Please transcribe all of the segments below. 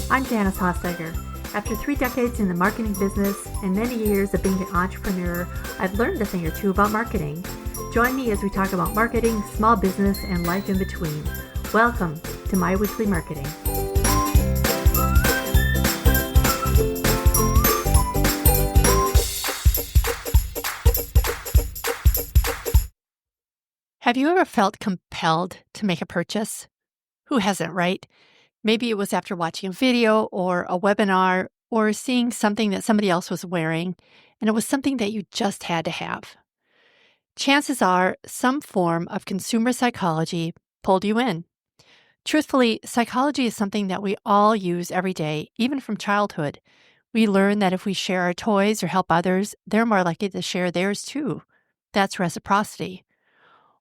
I'm Janice Hossager. After 3 decades in the marketing business and many years of being an entrepreneur, I've learned a thing or two about marketing. Join me as we talk about marketing, small business, and life in between. Welcome to My Weekly Marketing. Have you ever felt compelled to make a purchase? Who hasn't, right? Maybe it was after watching a video or a webinar or seeing something that somebody else was wearing, and it was something that you just had to have. Chances are some form of consumer psychology pulled you in. Truthfully, psychology is something that we all use every day, even from childhood. We learn that if we share our toys or help others, they're more likely to share theirs too. That's reciprocity.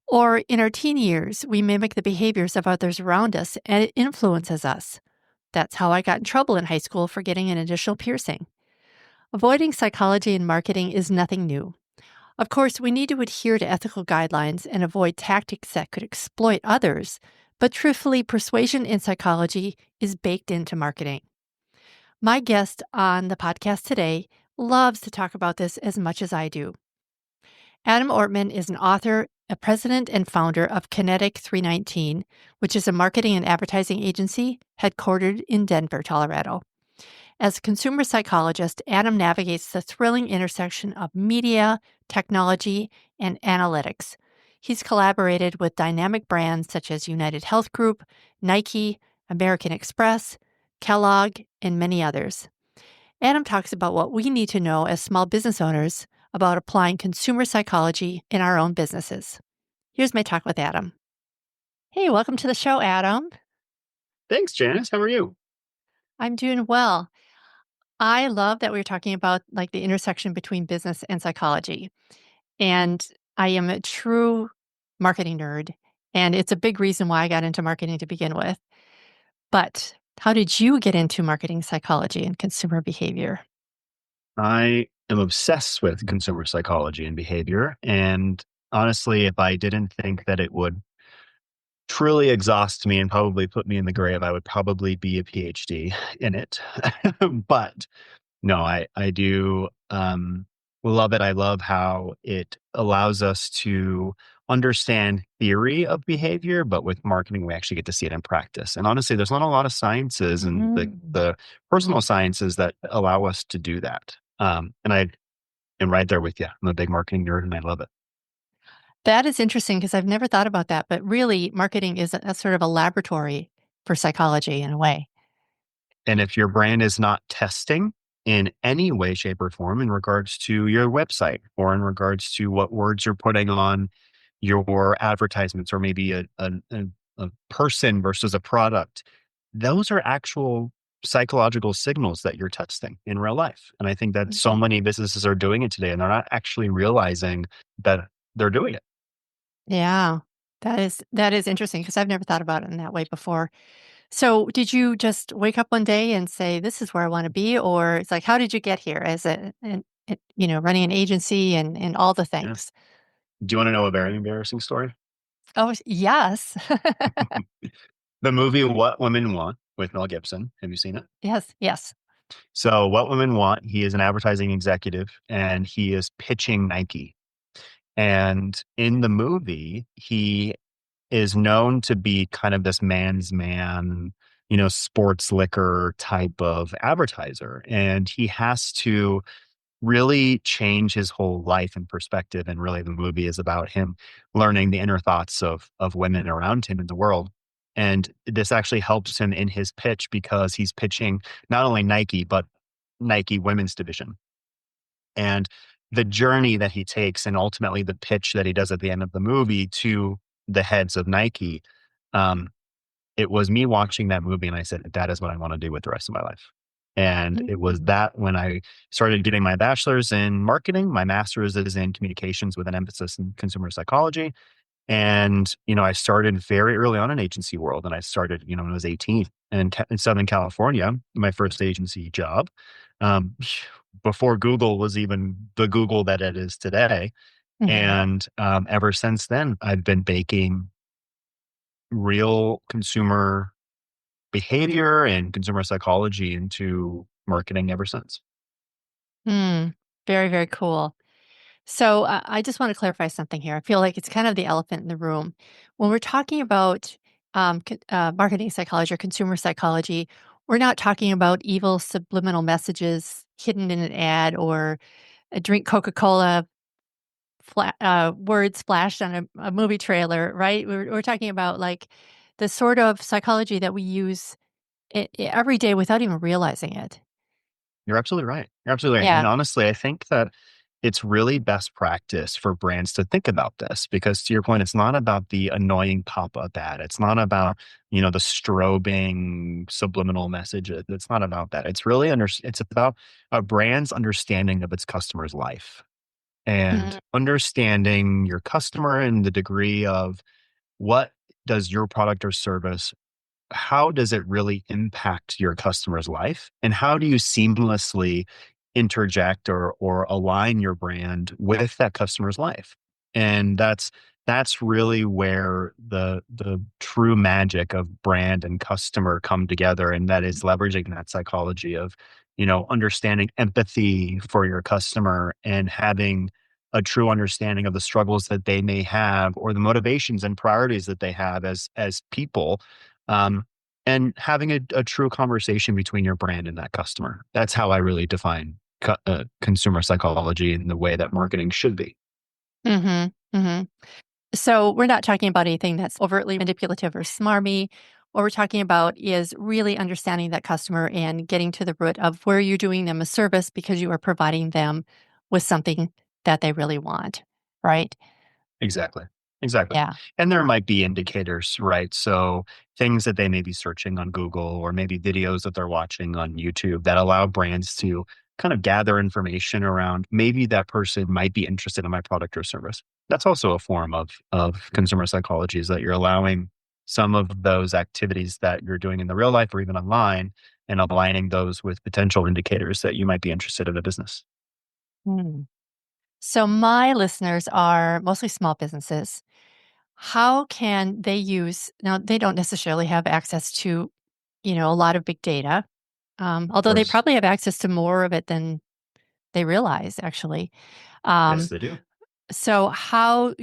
Or in our teen years, we mimic the behaviors of others around us and it influences us. That's how I got in trouble in high school for getting an additional piercing. Avoiding psychology in marketing is nothing new. Of course, we need to adhere to ethical guidelines and avoid tactics that could exploit others, but truthfully, persuasion in psychology is baked into marketing. My guest on the podcast today loves to talk about this as much as I do. Adam Ortman is an author, a president and founder of Kinetic 319, which is a marketing and advertising agency headquartered in Denver, Colorado. As a consumer psychologist, Adam navigates the thrilling intersection of media, technology, and analytics. He's collaborated with dynamic brands such as United Health Group, Nike, American Express, Kellogg, and many others. Adam talks about what we need to know as small business owners about applying consumer psychology in our own businesses. Here's my talk with Adam. Hey, welcome to the show, Adam. Thanks, Janice. How are you? I'm doing well. I love that we're talking about like the intersection between business and psychology. And I am a true marketing nerd, and it's a big reason why I got into marketing to begin with. But how did you get into marketing psychology and consumer behavior? I am obsessed with consumer psychology and behavior. And honestly, if I didn't think that it would truly exhaust me and probably put me in the grave, I would probably be a PhD in it. But no, I do love it. I love how it allows us to understand theory of behavior, but with marketing, we actually get to see it in practice. And honestly, there's not a lot of sciences and the personal sciences that allow us to do that. And I am right there with you. I'm a big marketing nerd and I love it. That is interesting because I've never thought about that. But really, marketing is a sort of a laboratory for psychology in a way. And if your brand is not testing in any way, shape, or form in regards to your website or in regards to what words you're putting on your advertisements or maybe a person versus a product, those are actual psychological signals that you're testing in real life. And I think that so many businesses are doing it today and they're not actually realizing that they're doing it. Yeah, that is interesting because I've never thought about it in that way before. So, did you just wake up one day and say, "This is where I want to be," or it's like, how did you get here as running an agency and all the Yeah. things? Do you want to know a very embarrassing story? Oh, yes, The movie What Women Want with Mel Gibson. Have you seen it? yes, yes. So, What Women Want, he is an advertising executive and he is pitching Nike. And in the movie, he is known to be kind of this man's man, sports liquor type of advertiser. And he has to really change his whole life and perspective. And really, the movie is about him learning the inner thoughts of women around him in the world. And this actually helps him in his pitch because he's pitching not only Nike, but Nike women's division. And the journey that he takes and ultimately the pitch that he does at the end of the movie to the heads of Nike, um, it was me watching that movie and I said, that is what I want to do with the rest of my life. And it was Mm. that when I started getting my bachelor's in marketing, my master's is in communications with an emphasis in consumer psychology. And, I started very early on in agency world and I started, when I was 18 in Southern California, my first agency job, um, before Google was even the Google that it is today. Mhm. And ever since then, I've been baking real consumer behavior and consumer psychology into marketing ever since. Mm, very, very cool. So I just want to clarify something here. I feel like it's kind of the elephant in the room. When we're talking about marketing psychology or consumer psychology, we're not talking about evil subliminal messages hidden in an ad or a drink Coca Cola words flashed on a movie trailer, right? We're talking about like the sort of psychology that we use every day without even realizing it. You're absolutely right. You're absolutely right. And Yeah. honestly, I think that it's really best practice for brands to think about this because to your point, it's not about the annoying pop-up ad. It's not about, the strobing subliminal message. It's not about that. It's about a brand's understanding of its customer's life and Mhm. understanding your customer and the degree of what does your product or service how does it really impact your customer's life? And how do you seamlessly interject or align your brand with that customer's life? And that's really where the true magic of brand and customer come together. And that is leveraging that psychology of, understanding empathy for your customer and having a true understanding of the struggles that they may have or the motivations and priorities that they have as people um, and having a true conversation between your brand and that customer. That's how I really define consumer psychology in the way that marketing should be. Mhm. Mhm. So we're not talking about anything that's overtly manipulative or smarmy. What we're talking about is really understanding that customer and getting to the root of where you're doing them a service because you are providing them with something that they really want, right? Exactly. Exactly. Yeah. And there might be indicators, right? So things that they may be searching on Google or maybe videos that they're watching on YouTube that allow brands to kind of gather information around maybe that person might be interested in my product or service. That's also a form of consumer psychology is that you're allowing some of those activities that you're doing in the real life or even online and aligning those with potential indicators that you might be interested in a business. Mm. So my listeners are mostly small businesses. How can they use now they don't necessarily have access to, a lot of big data. Of Although they course. probably have access to more of it than they realize actually. Yes, Um, they do. so how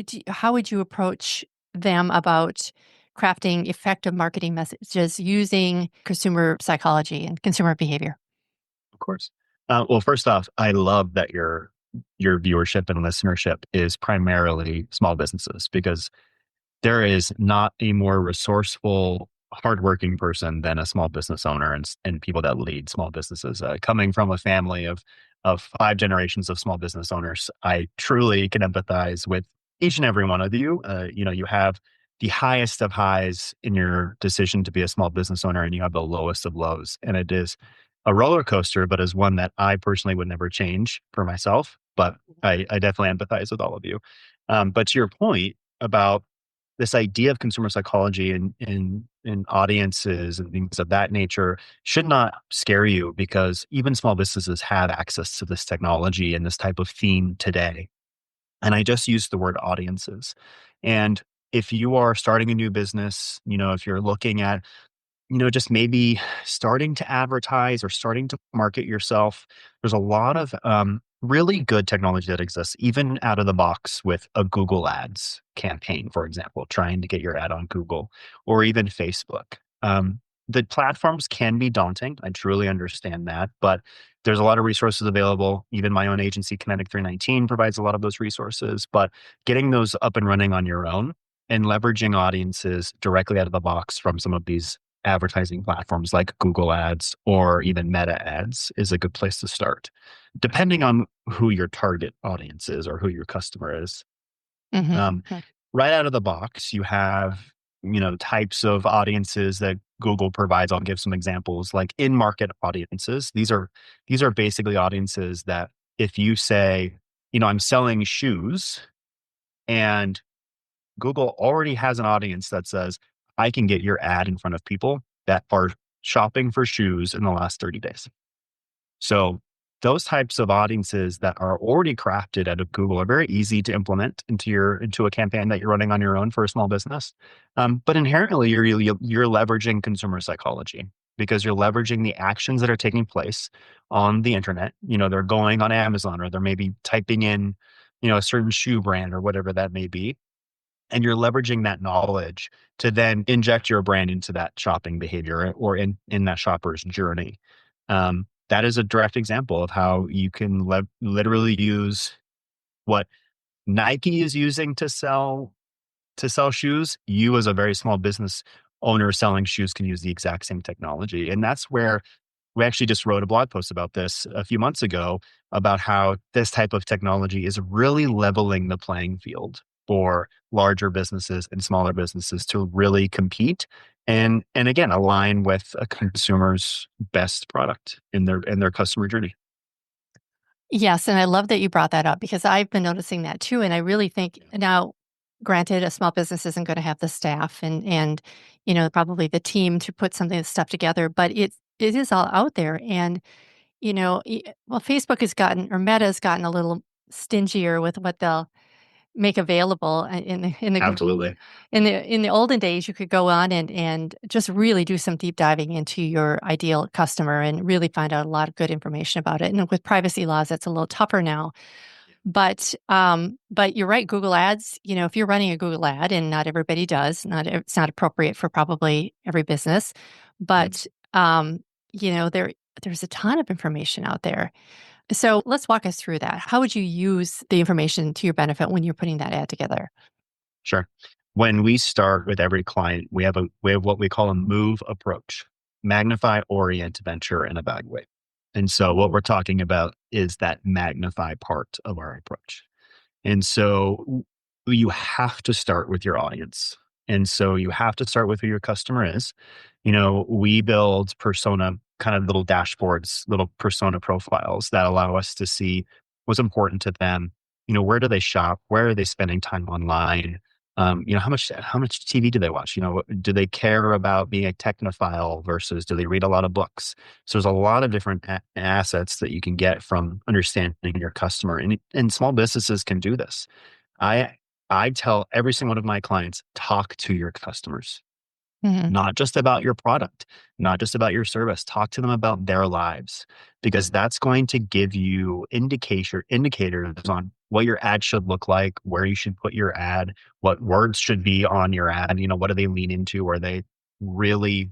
would you approach them about crafting effective marketing messages using consumer psychology and consumer behavior? Of course. Well, first off, I love that your viewership and listenership is primarily small businesses because there is not a more resourceful, hardworking person than a small business owner and people that lead small businesses. Coming from a family of five generations of small business owners, I truly can empathize with each and every one of you. You have the highest of highs in your decision to be a small business owner, and you have the lowest of lows. And it is a roller coaster, but is one that I personally would never change for myself. But I definitely empathize with all of you. But to your point about this idea of consumer psychology in audiences and things of that nature should not scare you because even small businesses have access to this technology and this type of theme today. And I just used the word audiences. And if you are starting a new business, if you're looking at just maybe starting to advertise or starting to market yourself. There's a lot of really good technology that exists, even out of the box with a Google Ads campaign, for example, trying to get your ad on Google or even Facebook. The platforms can be daunting. I truly understand that, but there's a lot of resources available. Even my own agency, Kinetic 319, provides a lot of those resources, but getting those up and running on your own and leveraging audiences directly out of the box from some of these advertising platforms like Google Ads or even Meta Ads is a good place to start, depending on who your target audience is or who your customer is. Mhm. Um, right out of the box, you have types of audiences that Google provides. I'll give some examples, like in-market audiences. These are basically audiences that if you say, I'm selling shoes, and Google already has an audience that says, I can get your ad in front of people that are shopping for shoes in the last 30 days. So those types of audiences that are already crafted out of Google are very easy to implement into a campaign that you're running on your own for a small business. But inherently, you're leveraging consumer psychology because you're leveraging the actions that are taking place on the internet. They're going on Amazon, or they're maybe typing in, a certain shoe brand or whatever that may be, and you're leveraging that knowledge to then inject your brand into that shopping behavior or in that shopper's journey. That is a direct example of how you can literally use what Nike is using to sell shoes. You, as a very small business owner selling shoes, can use the exact same technology. And that's where we actually just wrote a blog post about this a few months ago, about how this type of technology is really leveling the playing field for larger businesses and smaller businesses to really compete and again align with a consumer's best product in their customer journey. Yes, and I love that you brought that up because I've been noticing that too, and I really think now, granted, a small business isn't going to have the staff and probably the team to put something stuff together, but it is all out there, and well, Facebook has gotten or Meta has gotten a little stingier with what they'll make available in the Absolutely. in the olden days. You could go on and just really do some deep diving into your ideal customer and really find out a lot of good information about it. And with privacy laws, that's a little tougher now. But you're right. Google Ads. If you're running a Google ad, and not everybody does, it's not appropriate for probably every business, Yep. but there's a ton of information out there. So let's walk us through that. How would you use the information to your benefit when you're putting that ad together? Sure. When we start with every client, we have what we call a move approach: magnify, orient, venture, and evaluate. And so what we're talking about is that magnify part of our approach. And so you have to start with your audience. And so you have to start with who your customer is. We build persona kind of little dashboards, little persona profiles that allow us to see what's important to them. Where do they shop? Where are they spending time online? How much TV do they watch? Do they care about being a technophile versus do they read a lot of books? So there's a lot of different assets that you can get from understanding your customer, and small businesses can do this. I I tell every single one of my clients, talk to your customers, Mhm. not just about your product, not just about your service. Talk to them about their lives, because that's going to give you indicators on what your ad should look like, where you should put your ad, what words should be on your ad. What do they lean into? Are they really,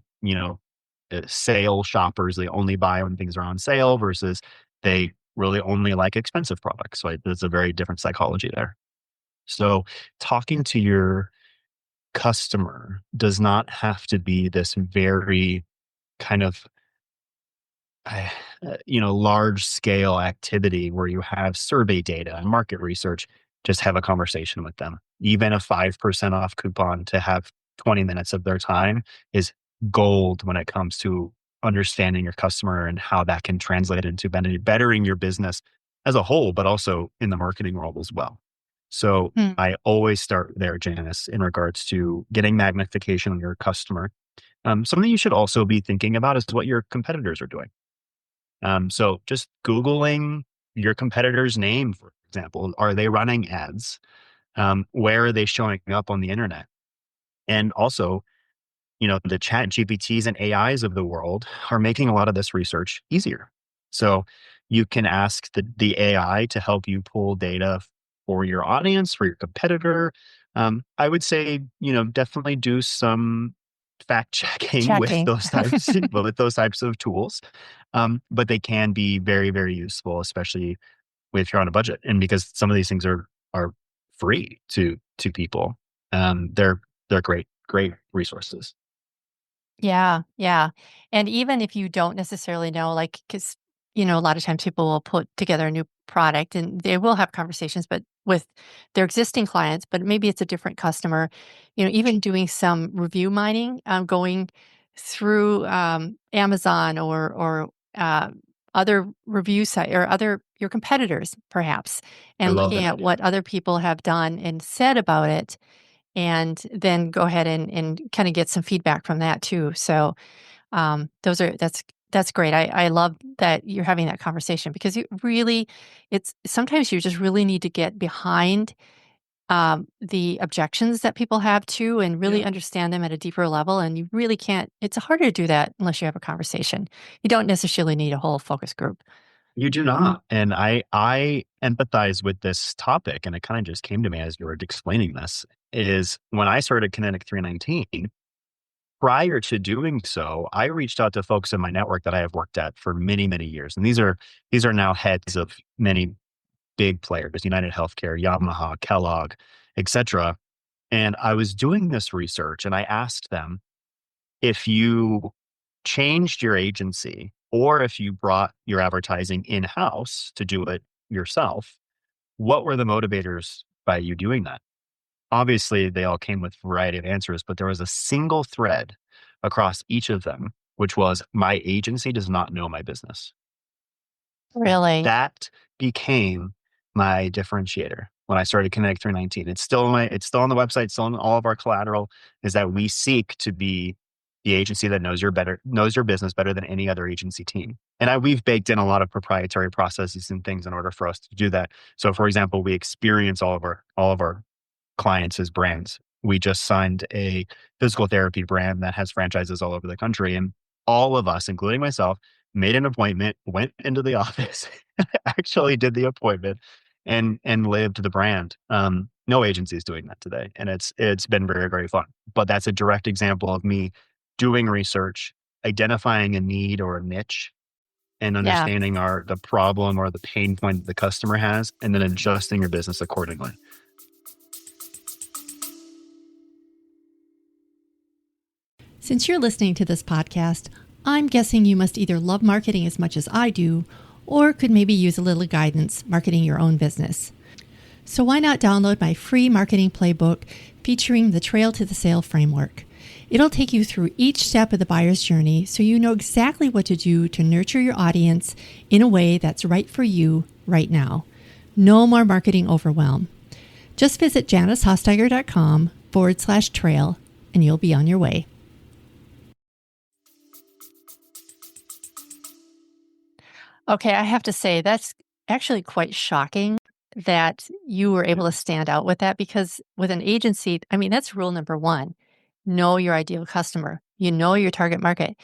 sale shoppers? They only buy when things are on sale versus they really only like expensive products. So there's a very different psychology there. So talking to your customer does not have to be this very kind of large scale activity where you have survey data and market research. Just have a conversation with them. Even a 5% off coupon to have 20 minutes of their time is gold when it comes to understanding your customer and how that can translate into bettering your business as a whole, but also in the marketing world as well. So Mm. I always start there, Janice, in regards to getting magnification on your customer. Something you should also be thinking about is what your competitors are doing. So just Googling your competitor's name, for example. Are they running ads? Where are they showing up on the internet? And also, the chat GPTs and AIs of the world are making a lot of this research easier. So you can ask the AI to help you pull data for your audience, for your competitor. I would say, definitely do some fact checking with Checking. those types of tools. But they can be very, very useful, especially if you're on a budget. And because some of these things are free to people, they're great, great resources. Yeah, yeah. And even if you don't necessarily know, like, because, a lot of times people will put together a new product and they will have conversations, but with their existing clients, but maybe it's a different customer, even doing some review mining, going through Amazon or uh, other review site or other your competitors perhaps, I and love looking that at idea. what other people have done and said about it, and then go ahead and kind of get some feedback from that too. So that's That's great. I love that you're having that conversation because you really, it's sometimes you just really need to get behind the objections that people have too and really Yeah. understand them at a deeper level. And you really can't, it's harder to do that unless you have a conversation. You don't necessarily need a whole focus group. You do not. And I empathize with this topic, and it kind of just came to me as you were explaining this, is when I started Kinetic 319, prior to doing so, I reached out to folks in my network that I have worked at for many, many years. And these are now heads of many big players, United Healthcare, Yamaha, Kellogg, etc. And I was doing this research and I asked them, if you changed your agency or if you brought your advertising in-house to do it yourself, what were the motivators by you doing that? Obviously, they all came with a variety of answers, but there was a single thread across each of them, which was my agency does not know my business. Really? That became my differentiator when I started Connect 319. It's still on the website, still on all of our collateral, is that we seek to be the agency that knows your business better than any other agency team. And we've baked in a lot of proprietary processes and things in order for us to do that. So for example, we experience all of our clients as brands. We just signed a physical therapy brand that has franchises all over the country. And all of us, including myself, made an appointment, went into the office, actually did the appointment and lived the brand. No agency is doing that today. And it's been very, very fun. But that's a direct example of me doing research, identifying a need or a niche, and Yeah. understanding the problem or the pain point that the customer has, and then adjusting your business accordingly. Since you're listening to this podcast, I'm guessing you must either love marketing as much as I do, or could maybe use a little guidance marketing your own business. So why not download my free marketing playbook featuring the Trail to the Sale framework? It'll take you through each step of the buyer's journey so you know exactly what to do to nurture your audience in a way that's right for you right now. No more marketing overwhelm. Just visit JaniceHostiger.com/trail and you'll be on your way. Okay, I have to say that's actually quite shocking that you were able to stand out with that because with an agency, I mean, that's rule number one. Know your ideal customer. You know your target market.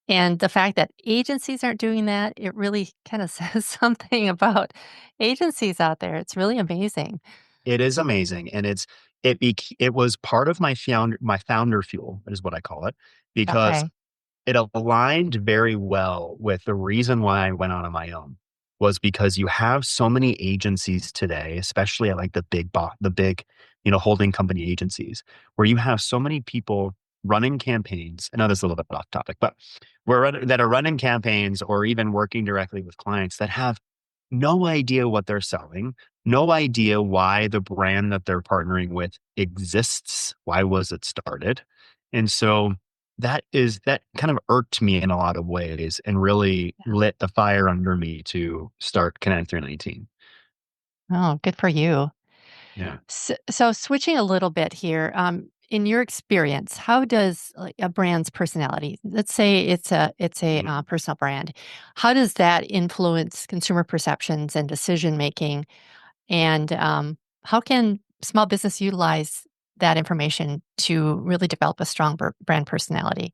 And the fact that agencies aren't doing that, it really kind of says something about agencies out there. It's really amazing. It is amazing, and it was part of my founder fuel is what I call it, because Okay. it aligned very well with the reason why I went on my own, was because you have so many agencies today, especially at like the big holding company agencies, where you have so many people running campaigns. I know this is a little bit off topic, but that are running campaigns or even working directly with clients that have no idea what they're selling, no idea why the brand that they're partnering with exists. Why was it started? And so that kind of irked me in a lot of ways and really lit the fire under me to start Connect 319. Oh, good for you. Yeah. So switching a little bit here, in your experience, how does like a brand's personality, let's say it's a Mhm. personal brand, how does that influence consumer perceptions and decision making? And how can small business utilize that information to really develop a strong brand personality?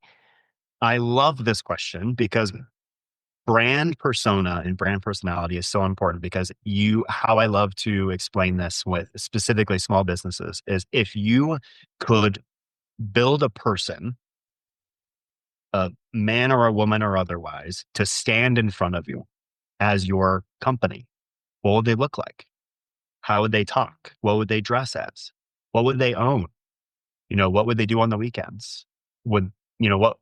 I love this question because brand persona and brand personality is so important, because how I love to explain this with specifically small businesses is, if you could build a person, a man or a woman or otherwise, to stand in front of you as your company, what would they look like? How would they talk? What would they dress as? What would they own? What would they do on the weekends? Would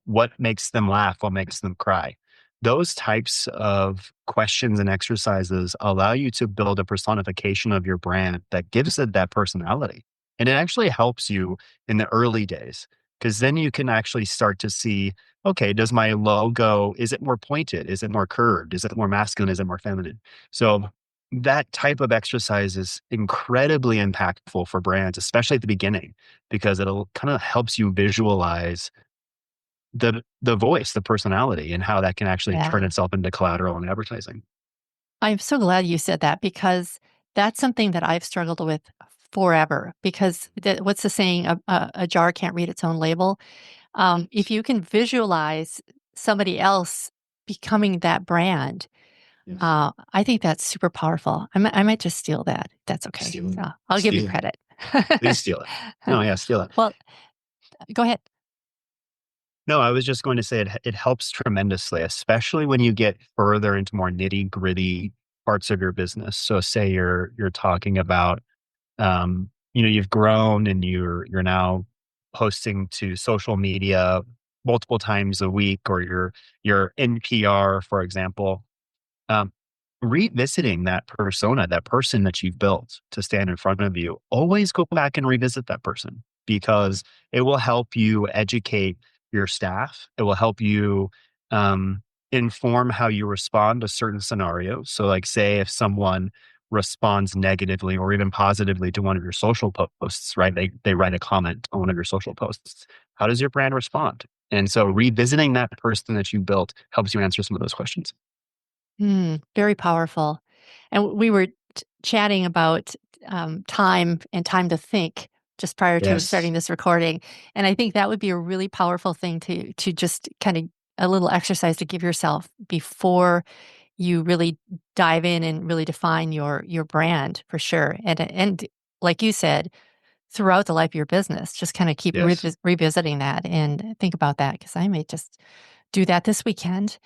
what makes them laugh? What makes them cry? Those types of questions and exercises allow you to build a personification of your brand that gives it that personality. And it actually helps you in the early days, because then you can actually start to see, okay, does my logo, is it more pointed? Is it more curved? Is it more masculine? Is it more feminine? So that type of exercise is incredibly impactful for brands, especially at the beginning, because it'll kind of helps you visualize the voice, the personality, and how that can actually Yeah. turn itself into collateral in advertising. I'm so glad you said that because that's something that I've struggled with forever. Because what's the saying? A jar can't read its own label. If you can visualize somebody else becoming that brand, Yes. I think that's super powerful. I might just steal that. That's okay. Steal it. I'll give you Steal it. credit. Please steal it. No, yeah, steal it. Well, go ahead. No, I was just going to say it helps tremendously, especially when you get further into more nitty-gritty parts of your business. So say you're talking about you've grown and you're now posting to social media multiple times a week, or your NPR, for example. um, Revisiting that persona, that person that you've built to stand in front of you, always go back and revisit that person, because it will help you educate your staff. It will help you um, inform how you respond to certain scenarios. So, like, say if someone responds negatively or even positively to one of your social posts, right? They write a comment on one of your social posts. How does your brand respond? And so, revisiting that person that you built helps you answer some of those questions. Very powerful. And we were chatting about time and time to think just prior to Yes. starting this recording. And I think that would be a really powerful thing to just kind of a little exercise to give yourself before you really dive in and really define your brand for sure. And like you said, throughout the life of your business, just kind of keep Yes. revisiting that and think about that because I may just do that this weekend.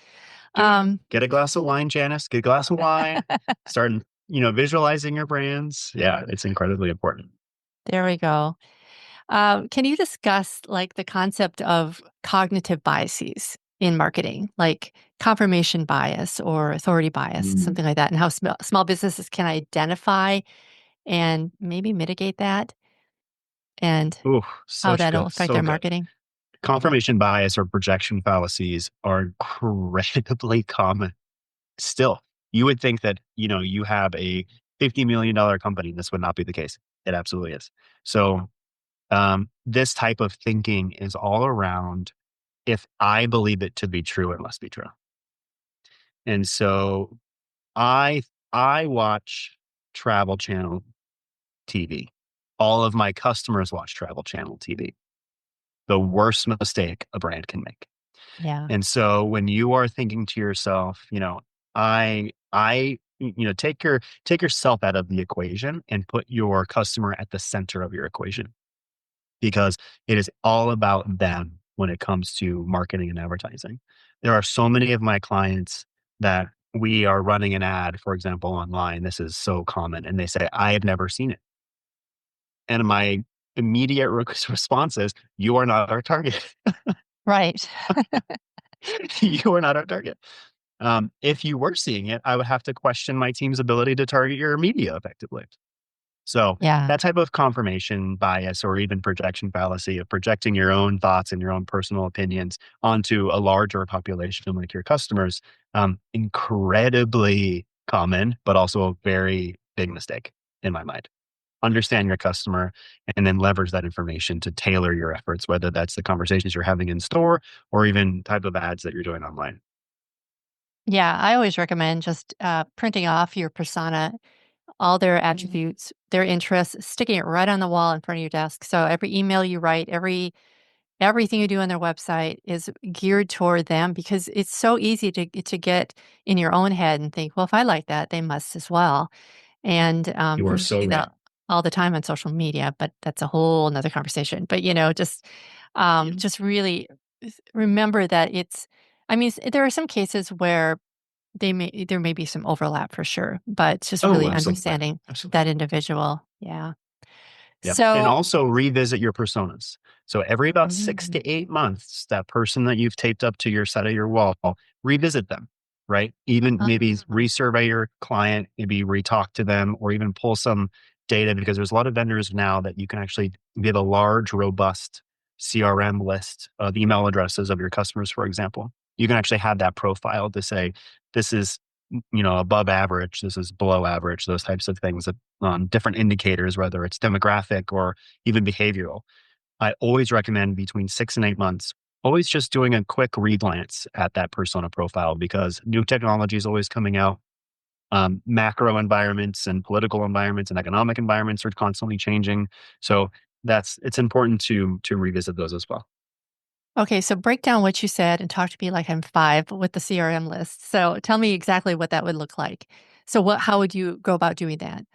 Do it. Um, Get a glass of wine, Janice. Get a glass of wine. Start, visualizing your brands. Yeah, it's incredibly important. there we go. Can you discuss like the concept of cognitive biases in marketing, like confirmation bias or authority bias, Mm. something like that, and how small businesses can identify and maybe mitigate that, and Ooh, how such that'll good. affect So their good. marketing? Confirmation bias or projection fallacies are incredibly common still. You would think that, you have a $50 million company. This would not be the case. It absolutely is. So, this type of thinking is all around, if I believe it to be true, it must be true. And so I I watch Travel Channel TV. All of my customers watch Travel Channel TV. The worst mistake a brand can make. Yeah. And so when you are thinking to yourself, take yourself out of the equation and put your customer at the center of your equation, because it is all about them when it comes to marketing and advertising. There are so many of my clients that we are running an ad, for example, online. This is so common. And they say, I have never seen it. And my immediate response is, you are not our target. Right. You are not our target. If you were seeing it, I would have to question my team's ability to target your media effectively. So Yeah. that type of confirmation bias, or even projection fallacy of projecting your own thoughts and your own personal opinions onto a larger population like your customers, incredibly common, but also a very big mistake in my mind. Understand your customer and then leverage that information to tailor your efforts, whether that's the conversations you're having in store or even type of ads that you're doing online. Yeah. I always recommend just printing off your persona, all their attributes, their interests, sticking it right on the wall in front of your desk. So every email you write, everything you do on their website is geared toward them because it's so easy to get in your own head and think, well, if I like that, they must as well. And You are we so see right. that all the time on social media, but that's a whole another conversation. But just really remember that it's. I mean, there are some cases where there may be some overlap for sure, but it's just Oh, really absolutely. understanding Absolutely. that individual. Yeah. Yep. And So. also revisit your personas. So every about six Mm, to 8 months, that person that you've taped up to your side of your wall, revisit them, right? Even maybe uh, resurvey your client, maybe re-talk to them, or even pull some data, because there's a lot of vendors now that you can actually get a large, robust CRM list of email addresses of your customers, for example. You can actually have that profile to say, this is, above average, this is below average, those types of things, on different indicators, whether it's demographic or even behavioral. I always recommend between 6 and 8 months. always just doing a quick reglance at that persona profile because new technology is always coming out. Macro environments and political environments and economic environments are constantly changing. So it's important to revisit those as well. Okay, so break down what you said and talk to me like I'm five with the CRM list. So tell me exactly what that would look like. So how would you go about doing that?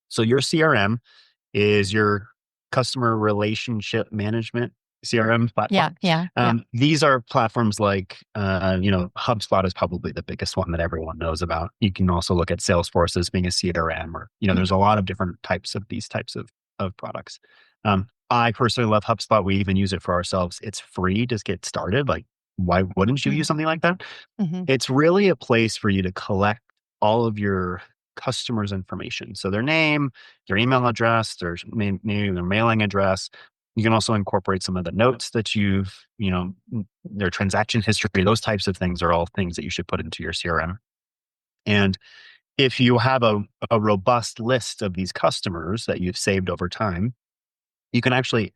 So your CRM is your customer relationship management CRM Yeah, platform. yeah, yeah. These are platforms like, HubSpot is probably the biggest one that everyone knows about. You can also look at Salesforce as being a CRM, or there's a lot of different types of these types of products. I personally love HubSpot. We even use it for ourselves. It's free to get started. Like, why wouldn't you use Mm-hmm. something like that? Mm-hmm. It's really a place for you to collect all of your customers' information. So their name, their email address, maybe their mailing address. You can also incorporate some of the notes that their transaction history. Those types of things are all things that you should put into your CRM. And if you have a robust list of these customers that you've saved over time, you can actually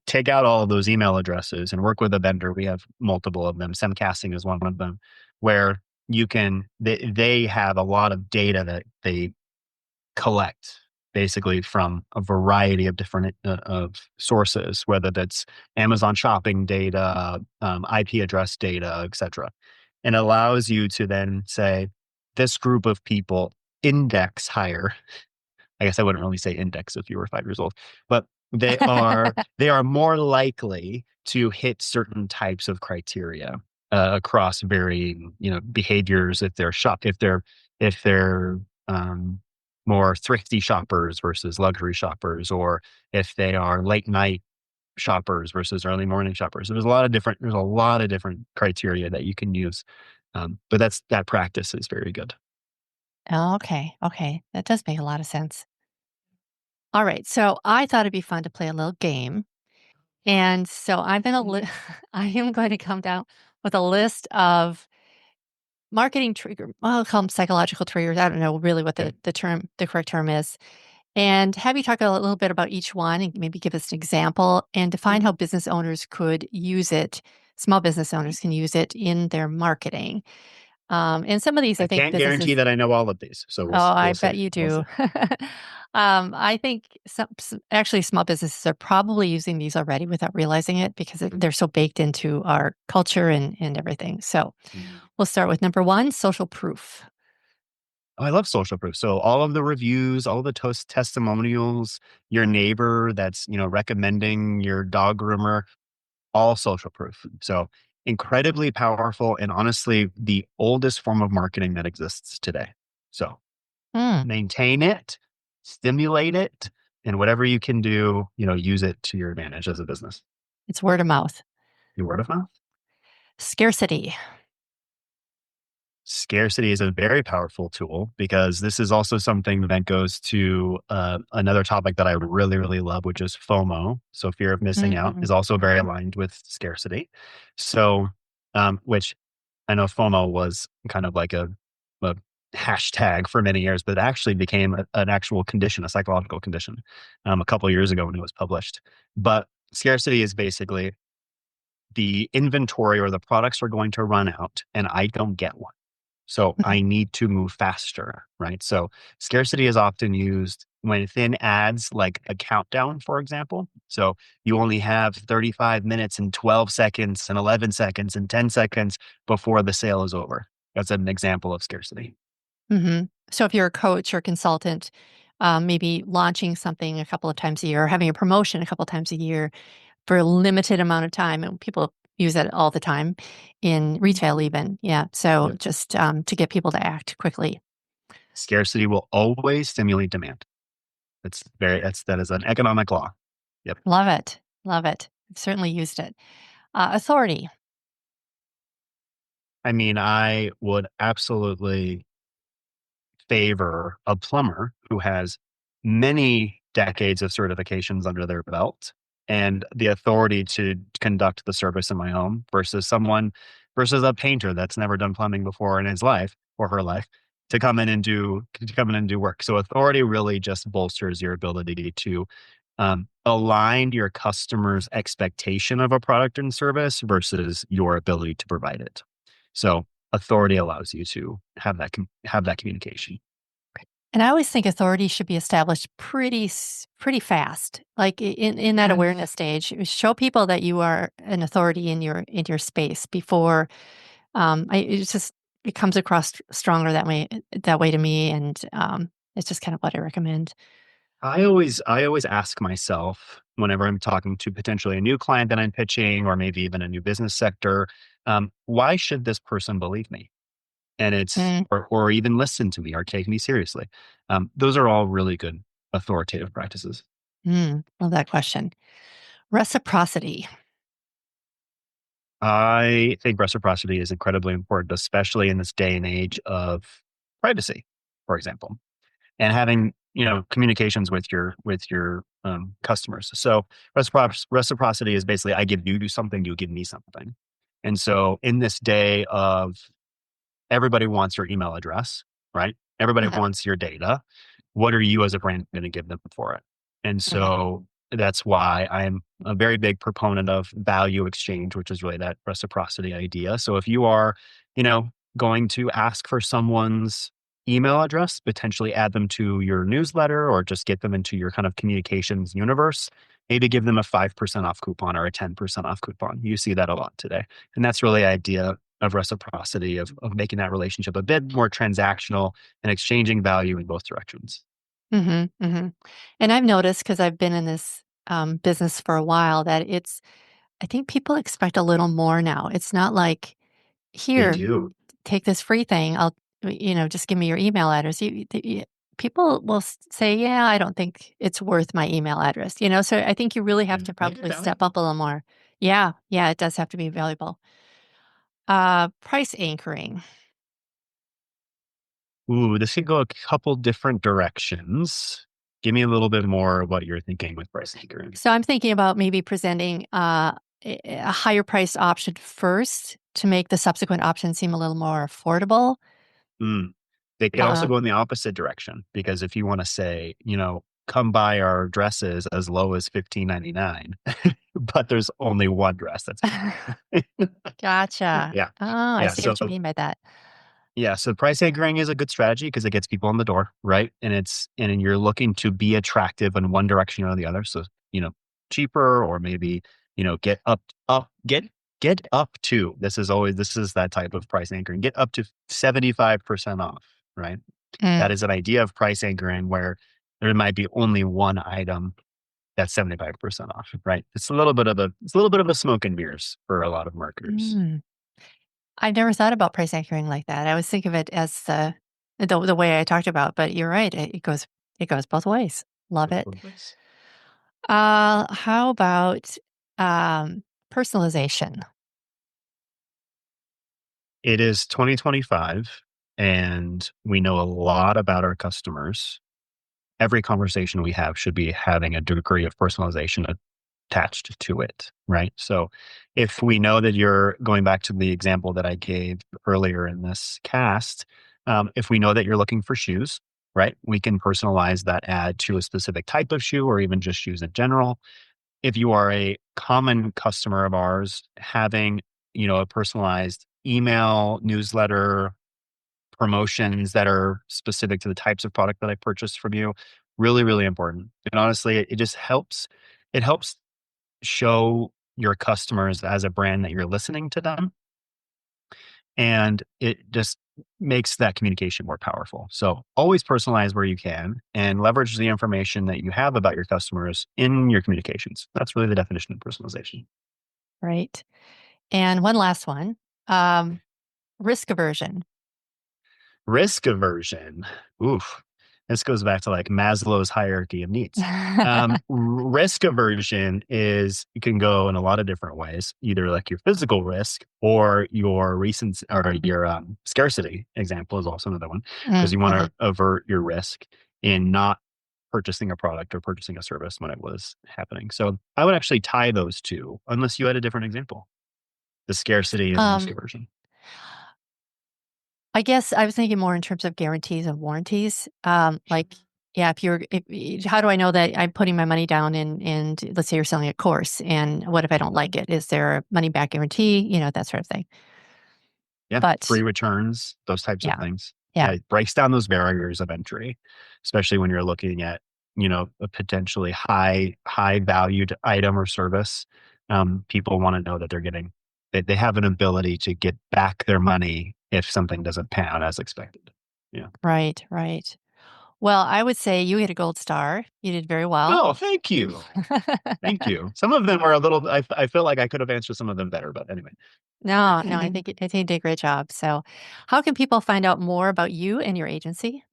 take out all of those email addresses and work with a vendor. We have multiple of them. Semcasting is one of them, where they have a lot of data that they collect basically from a variety of different of sources, whether that's Amazon shopping data, IP address data, etc. And allows you to then say, this group of people index higher. I guess I wouldn't really say index if you were 5 years old, but they are more likely to hit certain types of criteria across varying behaviors. If they're more thrifty shoppers versus luxury shoppers, or if they are late night shoppers versus early morning shoppers. There's a lot of different criteria that you can use, but that practice is very good. Oh, okay. Okay. That does make a lot of sense. All right. So I thought it'd be fun to play a little game. And so I am going to come down with a list of marketing trigger. Well, I'll call them psychological triggers. I don't know really what Okay. the correct term is. And have you talk a little bit about each one and maybe give us an example and define how business owners could use it. Small business owners can use it in their marketing. And some of these, I I think can't guarantee businesses. that I know all of these, so Oh, I we'll bet see. you We'll see. do. I think actually small businesses are probably using these already without realizing it because they're so baked into our culture and everything. So Mhm. we'll start with number one, social proof. Oh, I love social proof. So all of the reviews, all the testimonials, your neighbor that's recommending your dog groomer, all social proof. So incredibly powerful, and honestly the oldest form of marketing that exists today. So Hmm, maintain it, stimulate it, and whatever you can do, use it to your advantage as a business. it's word of mouth. Your word of mouth. Scarcity. Scarcity is a very powerful tool because this is also something that goes to another topic that I really, really love, which is FOMO. So fear of missing out Mm, is also very aligned with scarcity. So, which I know FOMO was kind of like a hashtag for many years, but it actually became an actual condition, a psychological condition, a couple of years ago when it was published. But scarcity is basically the inventory or the products are going to run out and I don't get one. So mhm, I need to move faster, right? So scarcity is often used within ads like a countdown, for example. So you only have 35 minutes and 12 seconds and 11 seconds and 10 seconds before the sale is over. That's an example of scarcity. mhm. So if you're a coach or consultant, maybe launching something a couple of times a year or having a promotion a couple of times a year for a limited amount of time, and people use that all the time in retail even. Yeah. So Yep. just to get people to act quickly. Scarcity will always stimulate demand. That is an economic law. Yep. Love it. Love it. I've certainly used it. Authority. I mean, I would absolutely favor a plumber who has many decades of certifications under their belt and the authority to conduct the service in my home versus a painter that's never done plumbing before in his life or her life to come in and do work. So authority really just bolsters your ability to aligned your customer's expectation of a product and service versus your ability to provide it. So authority allows you to have that communication. And I always think authority should be established pretty fast, like in that Yeah. awareness stage. Show people that you are an authority in your space before. It's just it comes across stronger that way to me, and it's just kind of what I recommend. I always ask myself whenever I'm talking to potentially a new client that I'm pitching, or maybe even a new business sector, why should this person believe me? And Mm, or even listen to me or take me seriously. Those are all really good authoritative practices. love that question. Reciprocity. I think reciprocity is incredibly important, especially in this day and age of privacy, for example, and having communications with your customers. So reciprocity is basically I give you something, you give me something. And so in this day of everybody wants your email address, right? Everybody Uh-huh. wants your data. What are you as a brand going to give them for it? And Right. so that's why I'm a very big proponent of value exchange, which is really that reciprocity idea. So if you are, you know, going to ask for someone's email address, potentially add them to your newsletter or just get them into your kind of communications universe, maybe give them a 5% off coupon or a 10% off coupon. You see that a lot today. And that's really the idea of reciprocity, of making that relationship a bit more transactional and exchanging value in both directions. And I've noticed because I've been in this business for a while that I think people expect a little more now. It's not like, They here, do. take this free thing. Just give me your email address. People will say, yeah, I don't think it's worth my email address. So I think you really have Yeah, to make it probably step up valuable. a little more. Yeah, yeah, it does have to be valuable. Price anchoring. Ooh, this could go a couple different directions. Give me a little bit more of what you're thinking with price anchoring. So I'm thinking about maybe presenting a higher priced option first to make the subsequent option seem a little more affordable. Mm. They could also Uh, go in the opposite direction because if you want to say, come buy our dresses as low as 15.99, but there's only one dress that's 15. Gotcha. Yeah. Oh, I Yeah. see what you mean by that. Yeah, so price anchoring is a good strategy because it gets people in the door, right? And you're looking to be attractive in one direction or the other. So, you know, cheaper or maybe, get up to this is that type of price anchoring. Get up to 75% off, right? Mm, That is an idea of price anchoring where there might be only one item that's 75% off, right? It's a little bit of a smoke and mirrors for a lot of marketers. mm. I've never thought about price anchoring like that. I always think of it as the way I talked about, but you're right. It goes both ways. Love it. How about personalization? It is 2025, and we know a lot about our customers. Every conversation we have should be having a degree of personalization attached to it, right? So, if we know that you're going back to the example that I gave earlier in this cast, if we know that you're looking for shoes, right, we can personalize that ad to a specific type of shoe or even just shoes in general. If you are a common customer of ours, having a personalized email newsletter promotions that are specific to the types of product that I purchased from you, really, really important. And honestly, it just helps. It helps show your customers as a brand that you're listening to them, and it just makes that communication more powerful. So always personalize where you can and leverage the information that you have about your customers in your communications. That's really the definition of personalization. Right. And one last one, um, risk aversion. Risk aversion. Oof. This goes back to like Maslow's hierarchy of needs. Risk aversion is you can go in a lot of different ways, either like your physical risk or your recent or your scarcity example is also another one because you want Uh-huh. to avert your risk in not purchasing a product or purchasing a service when it was happening. So I would actually tie those two, unless you had a different example, the scarcity and risk Um, aversion. I guess I was thinking more in terms of guarantees and warranties. Like Yeah, how do I know that I'm putting my money down and let's say you're selling a course, and what if I don't like it? Is there a money back guarantee? That sort of thing. Yeah, But free returns, those types of yeah, things. yeah, Yeah, it breaks down those barriers of entry, especially when you're looking at, a potentially high valued item or service. People want to know that they have an ability to get back their money if something doesn't pan out as expected. Yeah. right, right. Well, I would say you get a gold star. You did very well. Oh, thank you. Thank you. Some of them were a little, I feel like I could have answered some of them better, but anyway. No, no, I think you did a great job. So, how can people find out more about you and your agency?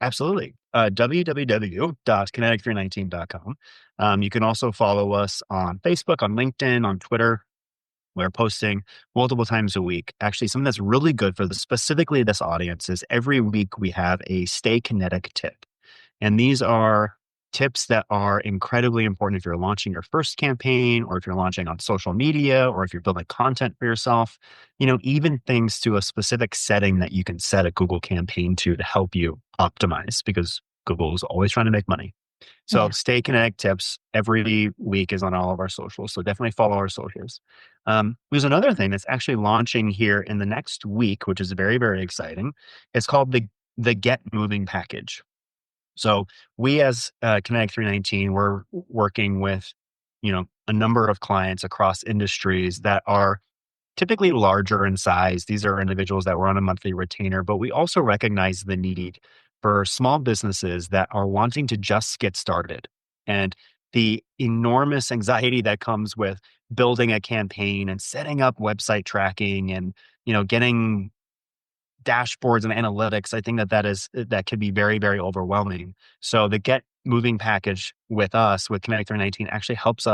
Absolutely. www.kinetic319.com. You can also follow us on Facebook, on LinkedIn, on Twitter. We're posting multiple times a week. Actually, something that's really good for specifically this audience is every week we have a Stay Kinetic tip. And these are tips that are incredibly important if you're launching your first campaign, or if you're launching on social media, or if you're building content for yourself, even things to a specific setting that you can set a Google campaign to help you optimize, because Google is always trying to make money. So Yeah. Stay Kinetic tips every week is on all of our socials. So definitely follow our socials. There's another thing that's actually launching here in the next week, which is very, very exciting. It's called the Get Moving package. So we as Kinetic 319, we're working with, a number of clients across industries that are typically larger in size. These are individuals that were on a monthly retainer, but we also recognize the need for small businesses that are wanting to just get started. And the enormous anxiety that comes with building a campaign and setting up website tracking and, getting dashboards and analytics, I think that can be very, very overwhelming. So the Get Moving package with us, with Connect 319, actually helps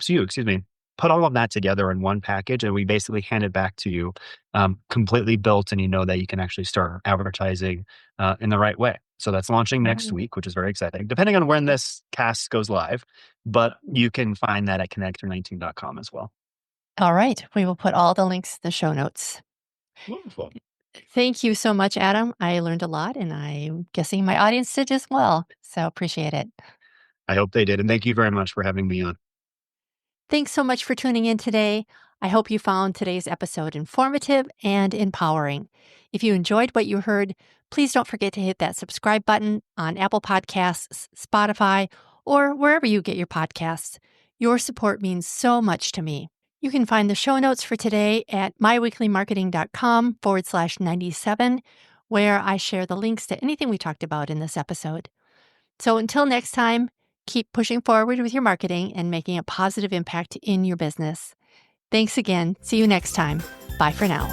you, excuse me, put all of that together in one package, and we basically hand it back to you, completely built, and you know that you can actually start advertising in the right way. So that's launching next Oh. week, which is very exciting, depending on when this cast goes live. But you can find that at connect319.com as well. All right. We will put all the links in the show notes. Wonderful. Thank you so much, Adam. I learned a lot, and I'm guessing my audience did as well. So appreciate it. I hope they did. And thank you very much for having me on. Thanks so much for tuning in today. I hope you found today's episode informative and empowering. If you enjoyed what you heard, please don't forget to hit that subscribe button on Apple Podcasts, Spotify, or wherever you get your podcasts. Your support means so much to me. You can find the show notes for today at myweeklymarketing.com/97, where I share the links to anything we talked about in this episode. So until next time, keep pushing forward with your marketing and making a positive impact in your business. Thanks again. See you next time. Bye for now.